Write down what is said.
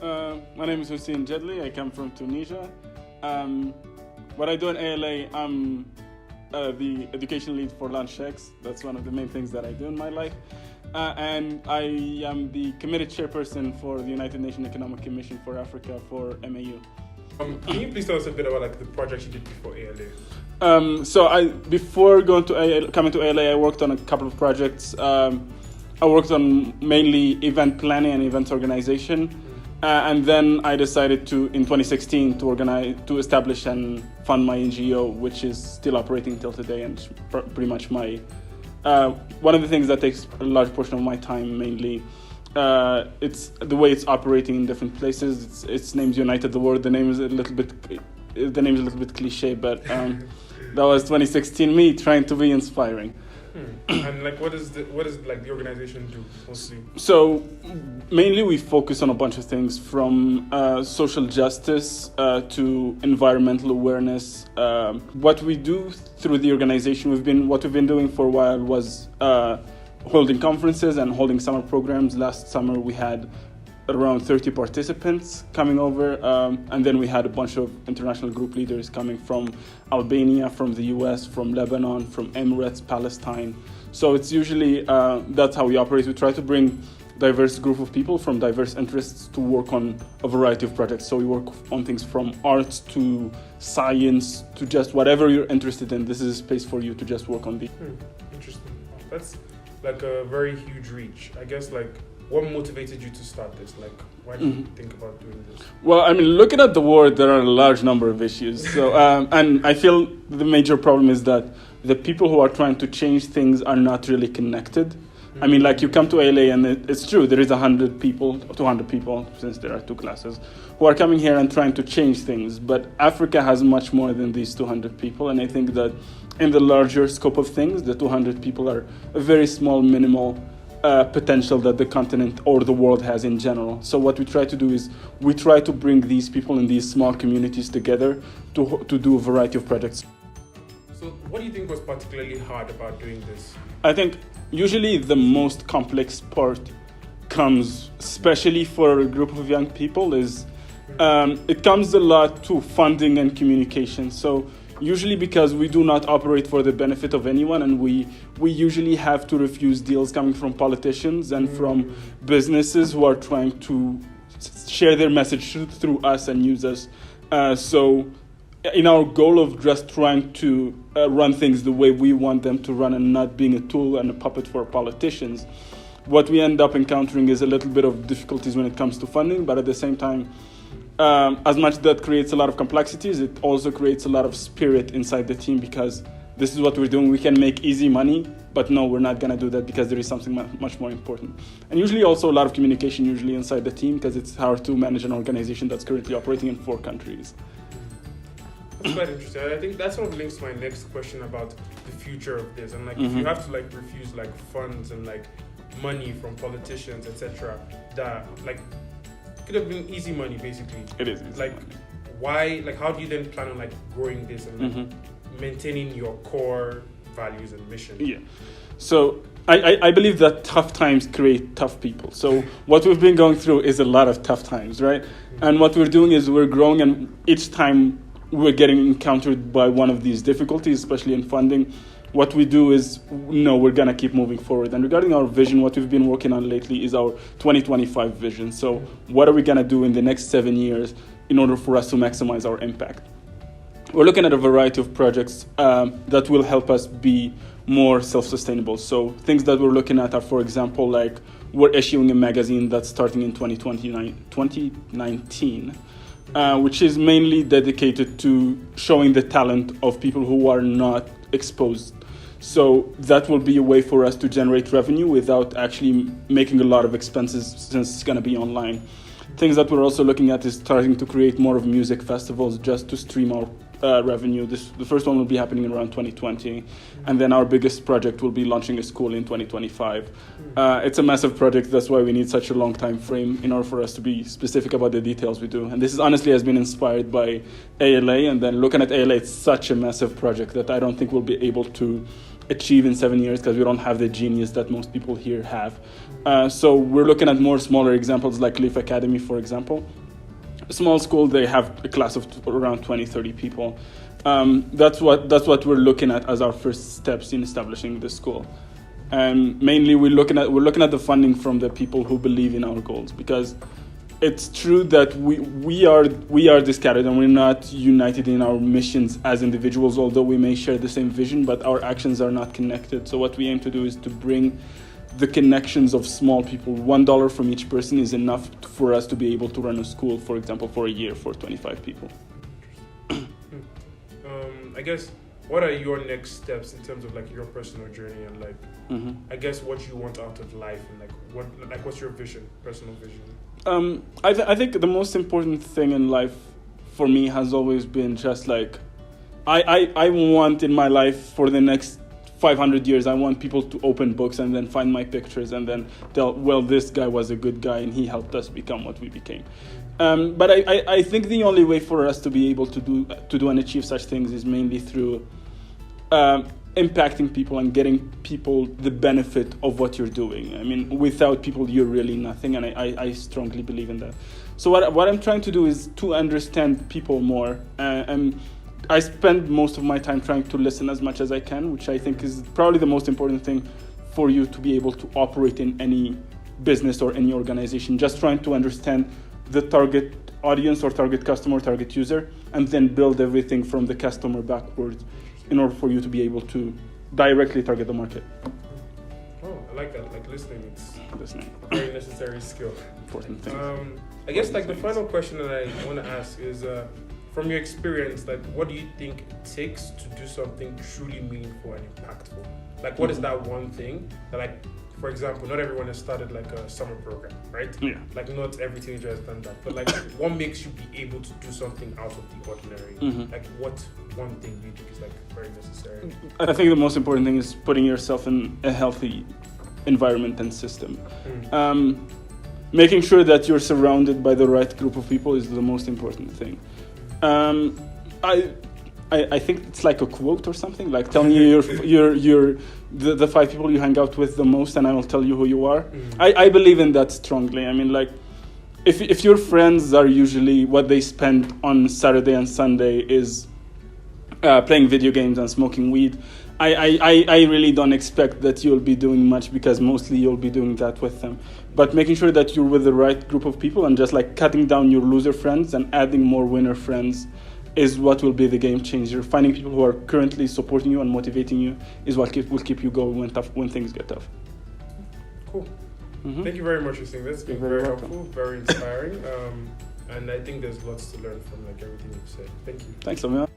My name is Houcine Jedli. I come from Tunisia. What I do in ALA, I'm the education lead for lunch checks. That's one of the main things that I do in my life. And I am the committed chairperson for the United Nations Economic Commission for Africa for MAU. Can you please tell us a bit about the project you did before ALA? Before coming to ALA, I worked on a couple of projects. I worked on mainly event planning and event organization. And then I decided in 2016 to establish and fund my NGO, which is still operating till today, and pretty much my one of the things that takes a large portion of my time mainly. It's the way it's operating in different places. Its name's United the World. The name is a little bit cliche, but that was 2016 me trying to be inspiring. And what does the organization do mostly? So mainly we focus on a bunch of things from social justice to environmental awareness. What we do through the organization, what we've been doing for a while was holding conferences and holding summer programs. Last summer we had around 30 participants coming over, and then we had a bunch of international group leaders coming from Albania, from the US, from Lebanon, from Emirates, Palestine. So it's usually, that's how we operate. We try to bring diverse group of people from diverse interests to work on a variety of projects. So we work on things from arts to science to just whatever you're interested in. This is a space for you to just work on. Interesting. That's a very huge reach. I guess what motivated you to start this? Why did you think about doing this? Well, looking at the world, there are a large number of issues. So, and I feel the major problem is that the people who are trying to change things are not really connected. You come to ALA and it's true, there is 100 people, 200 people, since there are two classes, who are coming here and trying to change things. But Africa has much more than these 200 people. And I think that in the larger scope of things, the 200 people are a very small, minimal potential that the continent or the world has in general. So what we try to do is we try to bring these people in these small communities together to do a variety of projects. So what do you think was particularly hard about doing this? I think usually the most complex part comes, especially for a group of young people, is it comes a lot to funding and communication. So usually because we do not operate for the benefit of anyone, and we usually have to refuse deals coming from politicians and from businesses who are trying to share their message through us and use us. So in our goal of just trying to run things the way we want them to run and not being a tool and a puppet for politicians, what we end up encountering is a little bit of difficulties when it comes to funding, but at the same time, as much that creates a lot of complexities, it also creates a lot of spirit inside the team, because this is what we're doing. We can make easy money, but no, we're not going to do that because there is something much more important. And usually also a lot of communication inside the team, because it's hard to manage an organization that's currently operating in 4 countries. That's quite interesting. I think that sort of links to my next question about the future of this. And if you have to refuse funds and money from politicians, etc., that could have been easy money, basically. It is easy money. Why? How do you then plan on growing this and maintaining your core values and mission? Yeah. So I believe that tough times create tough people. So what we've been going through is a lot of tough times, right? And what we're doing is we're growing, and each time we're getting encountered by one of these difficulties, especially in funding. What we do is, we're going to keep moving forward. And regarding our vision, what we've been working on lately is our 2025 vision. So what are we going to do in the next 7 years in order for us to maximize our impact? We're looking at a variety of projects that will help us be more self-sustainable. So things that we're looking at are, for example, we're issuing a magazine that's starting in 2019, which is mainly dedicated to showing the talent of people who are not exposed. So that will be a way for us to generate revenue without actually making a lot of expenses, since it's going to be online. Things that we're also looking at is starting to create more of music festivals just to stream our revenue. The first one will be happening around 2020, and then our biggest project will be launching a school in 2025. It's a massive project. That's why we need such a long time frame in order for us to be specific about the details we do. And this honestly has been inspired by ALA, and then looking at ALA, it's such a massive project that I don't think we'll be able to achieve in 7 years because we don't have the genius that most people here have. So we're looking at more smaller examples like Leaf Academy, for example. A small school, they have a class of around 20, 30 people. That's what we're looking at as our first steps in establishing the school. And mainly we're looking at the funding from the people who believe in our goals, because it's true that we are discarded and we're not united in our missions as individuals, although we may share the same vision, but our actions are not connected. So what we aim to do is to bring the connections of small people. $1 from each person is enough for us to be able to run a school, for example, for a year for 25 people. I guess, what are your next steps in terms of like your personal journey and like, I guess what you want out of life and what's your vision, personal vision? I think the most important thing in life for me has always been just like, I want in my life for the next 500 years, I want people to open books and then find my pictures and then tell, well, this guy was a good guy and he helped us become what we became. But I think the only way for us to be able to do and achieve such things is mainly through impacting people and getting people the benefit of what you're doing. I mean, without people, you're really nothing, and I strongly believe in that. So what I'm trying to do is to understand people more, and I spend most of my time trying to listen as much as I can, which I think is probably the most important thing for you to be able to operate in any business or any organization. Just trying to understand the target audience or target customer, target user, and then build everything from the customer backwards in order for you to be able to directly target the market. Oh, I like that. Like listening, it's a very necessary skill. Important thing. I guess like the final question that I want to ask is, from your experience, like what do you think it takes to do something truly meaningful and impactful? Like what is that one thing that, like, for example, not everyone has started like a summer program, right? Yeah. Like not every teenager has done that. But like what makes you be able to do something out of the ordinary? Like what one thing do you think is like very necessary? I think the most important thing is putting yourself in a healthy environment and system. Making sure that you're surrounded by the right group of people is the most important thing. I think it's like a quote or something, like tell me you're the 5 people you hang out with the most, and I will tell you who you are. I believe in that strongly. I mean, like, if your friends are usually what they spend on Saturday and Sunday is playing video games and smoking weed, I really don't expect that you'll be doing much, because mostly you'll be doing that with them. But making sure that you're with the right group of people and just like cutting down your loser friends and adding more winner friends is what will be the game changer. Finding people who are currently supporting you and motivating you is what will keep you going when things get tough. Cool. Thank you very much, Houcine. That's been very helpful, very inspiring. And I think there's lots to learn from like everything you've said. Thank you. Thanks, Amir.